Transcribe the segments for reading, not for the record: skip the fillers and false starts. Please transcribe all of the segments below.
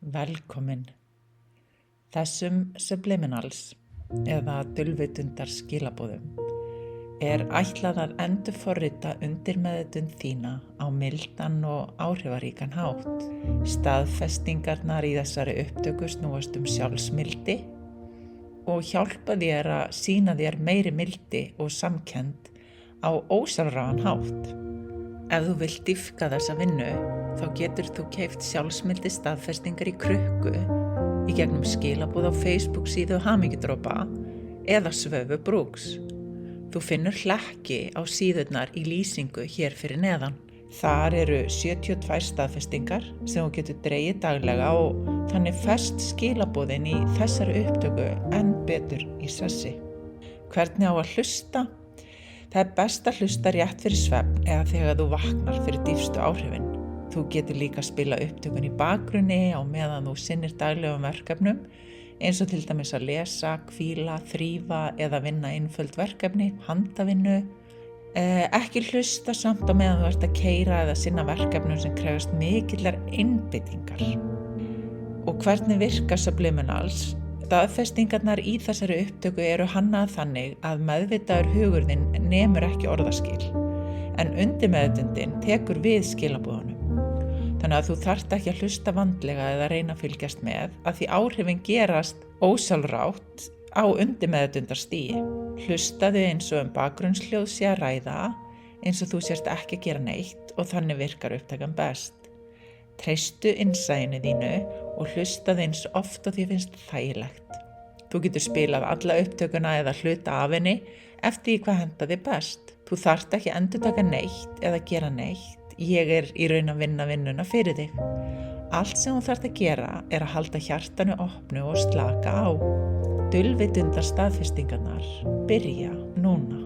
Velkomin. Þessum subliminals eða dulvitundar skilaboðum ætlað að endurforrita undirmeðvitund þína á mildan og áhrifaríkan hátt. Staðfestingarnar í þessari upptöku snúast sjálfsmildi og hjálpa þér að sýna þér meiri mildi og samkennd á ósjálfráðan hátt. Ef þú vilt dýpka þessa vinnu, þá getur þú keypt sjálfsmildi staðfestingar í krukku í gegnum skilaboð á Facebook síðu Hamingjudropa eða Svövu Brooks. Þú finnur hlekki á síðurnar í lýsingu hér fyrir neðan. Þar eru 72 staðfestingar sem þú getur dregið daglega og þannig fest skilaboðin í þessari upptöku enn betur í sessi. Hvernig á að hlusta? Það best að hlusta rétt fyrir svefn eða þegar þú vaknar fyrir dýpstu áhrifin. Þú getur líka spila upptökun í bakgrunni á meðan þú sinnir daglegum verkefnum, eins og til dæmis að lesa, hvíla, þrífa eða vinna einföld verkefni, handavinnu. Ekki hlusta samt á meðan þú ert að keyra eða sinna verkefnum sem krefast mikillar einbeitingar. Og hvernig virka subliminals? Staðfestingarnar í þessari upptöku eru hannað þannig að meðvitaður hugur þinn nemur ekki orðaskil, en undirmeðvitundin tekur við skilaboðunum. Þannig að þú þarft ekki að hlusta vandlega eða reyna að fylgjast með, að því áhrifin gerast ósjálfrátt á undirmeðvitundarstigi. Hlustaðu eins og bakgrunnshljóð sé að ræða, eins og þú sérst ekki að gera neitt og þannig virkar upptakan best. Treystu innsæinu þínu og hlustaðu eins oft og því finnst þægilegt. Þú getur spilað alla upptökuna eða hluta af henni eftir því hvað henta þig best. Þú þarft ekki að endurtaka neitt eða gera neitt. Ég í raun að vinna vinnuna fyrir þig. Allt sem þú þarft að gera að halda hjartanu opnu og slaka á. Dulvitundar staðfestingarnar byrja núna.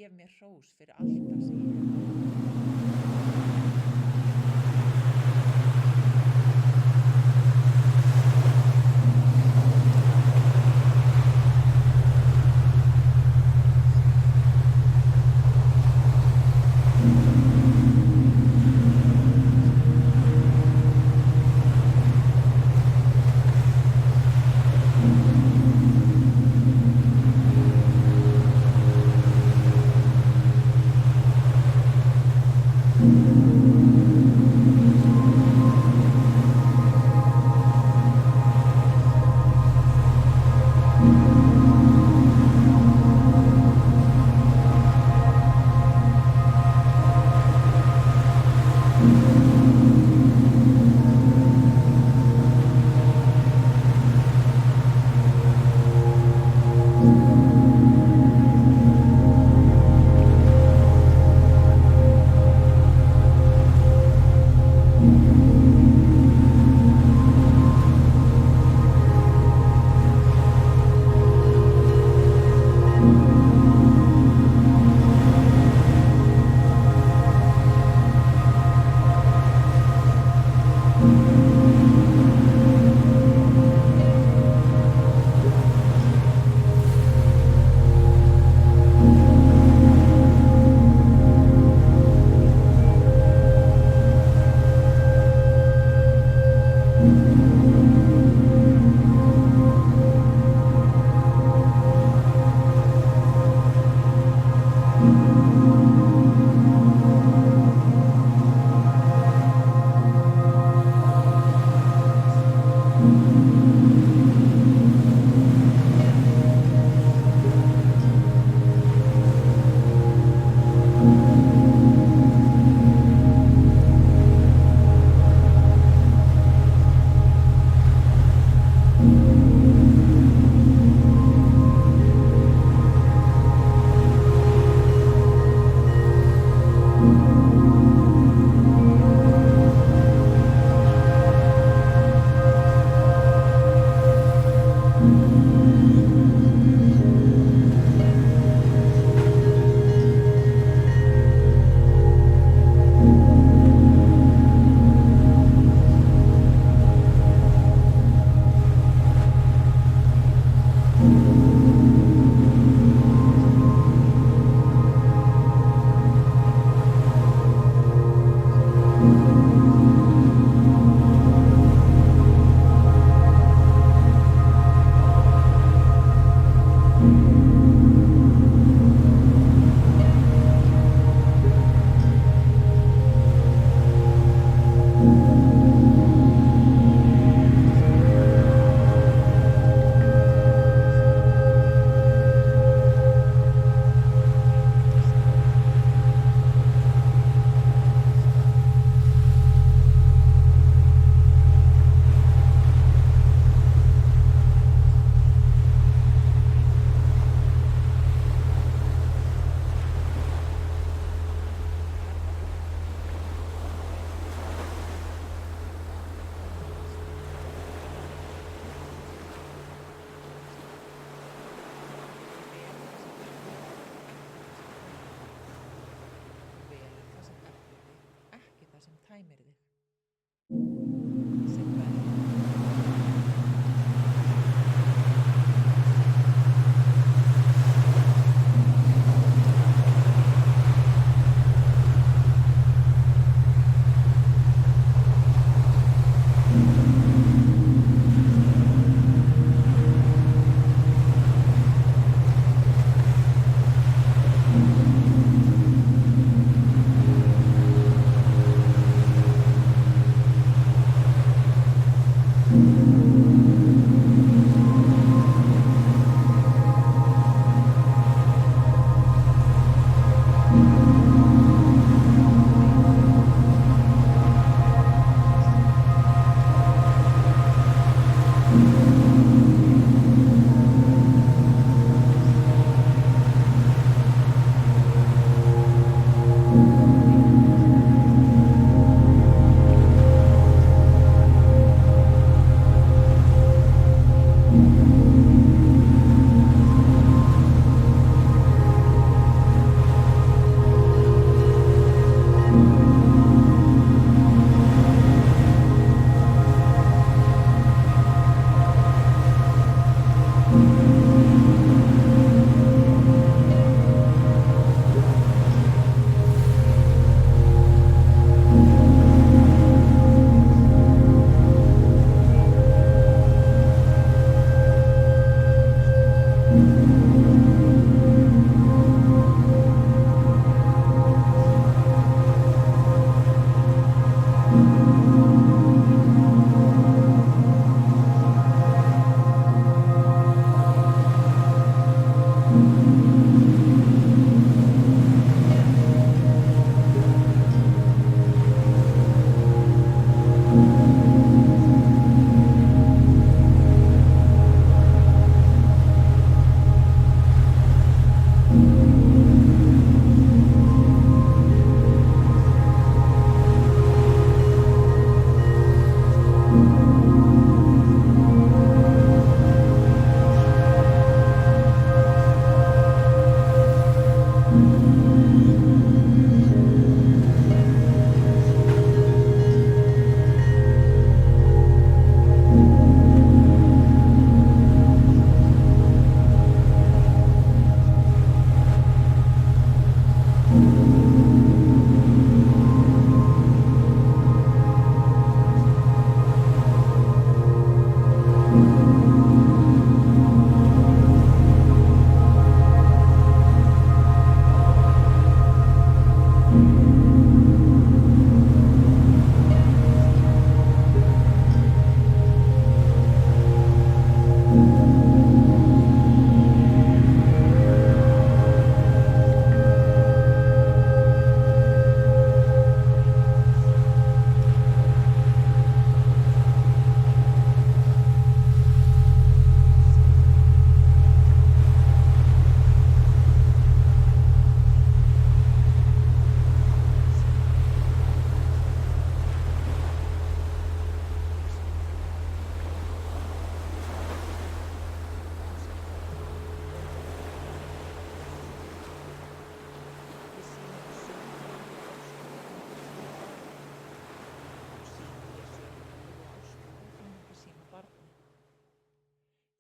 gef mér hrós fyrir allt það sem ég hef. tæmir þig. Sem verður.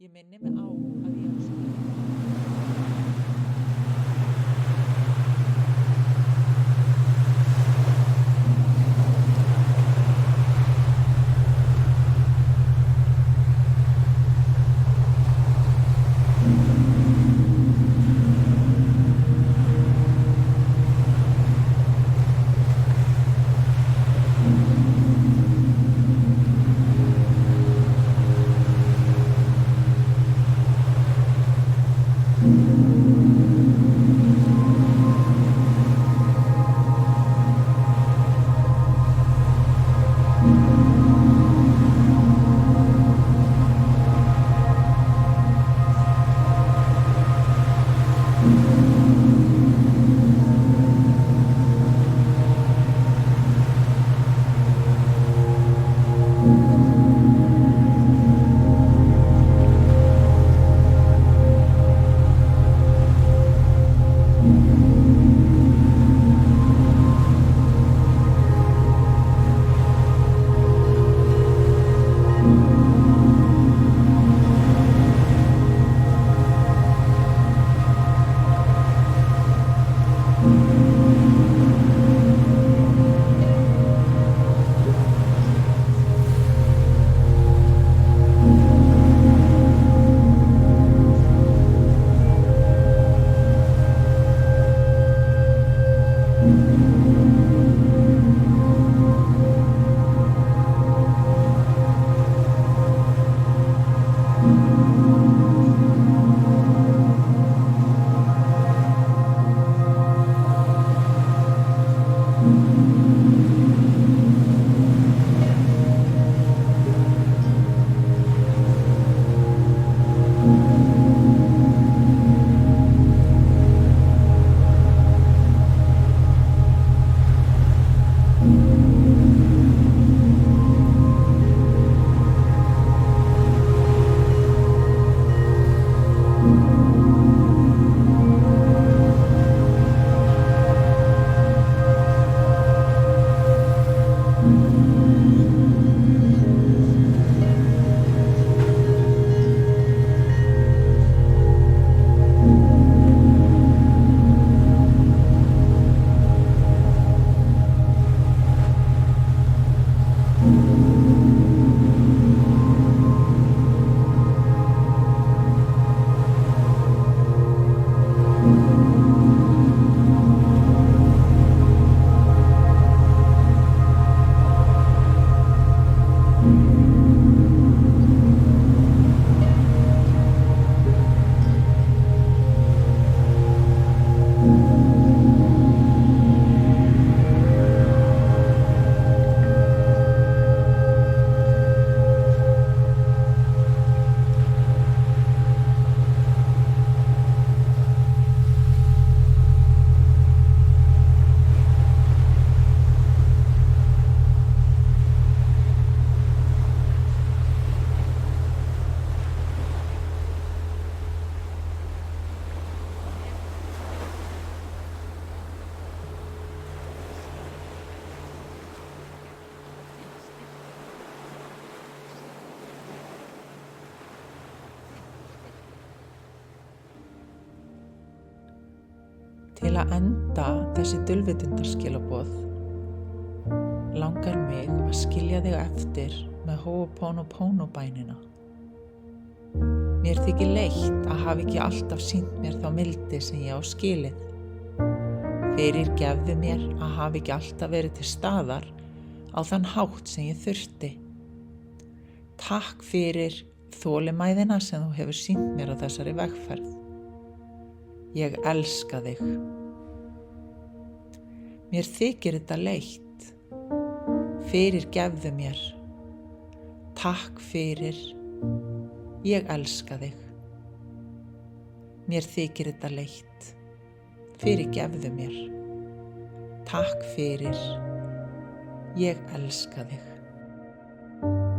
Ég minni mig á að ég á skilið. Til að enda þessi dulvitundarskilaboð langar mig að skilja þig eftir með Ho'oponopono bænina. Mér þykir leitt að hafa ekki alltaf sýnt mér þá mildi sem ég á skilið. Fyrirgefðu mér að hafa ekki alltaf verið til staðar á þann hátt sem ég þurfti. Takk fyrir þolinmæðina sem þú hefur sýnt mér á þessari vegferð. Ég elska þig. Mér þykir þetta leitt. Fyrirgefðu mér. Takk fyrir. Ég elska þig. Mér þykir þetta leitt. Fyrirgefðu mér. Takk fyrir. Ég elska þig.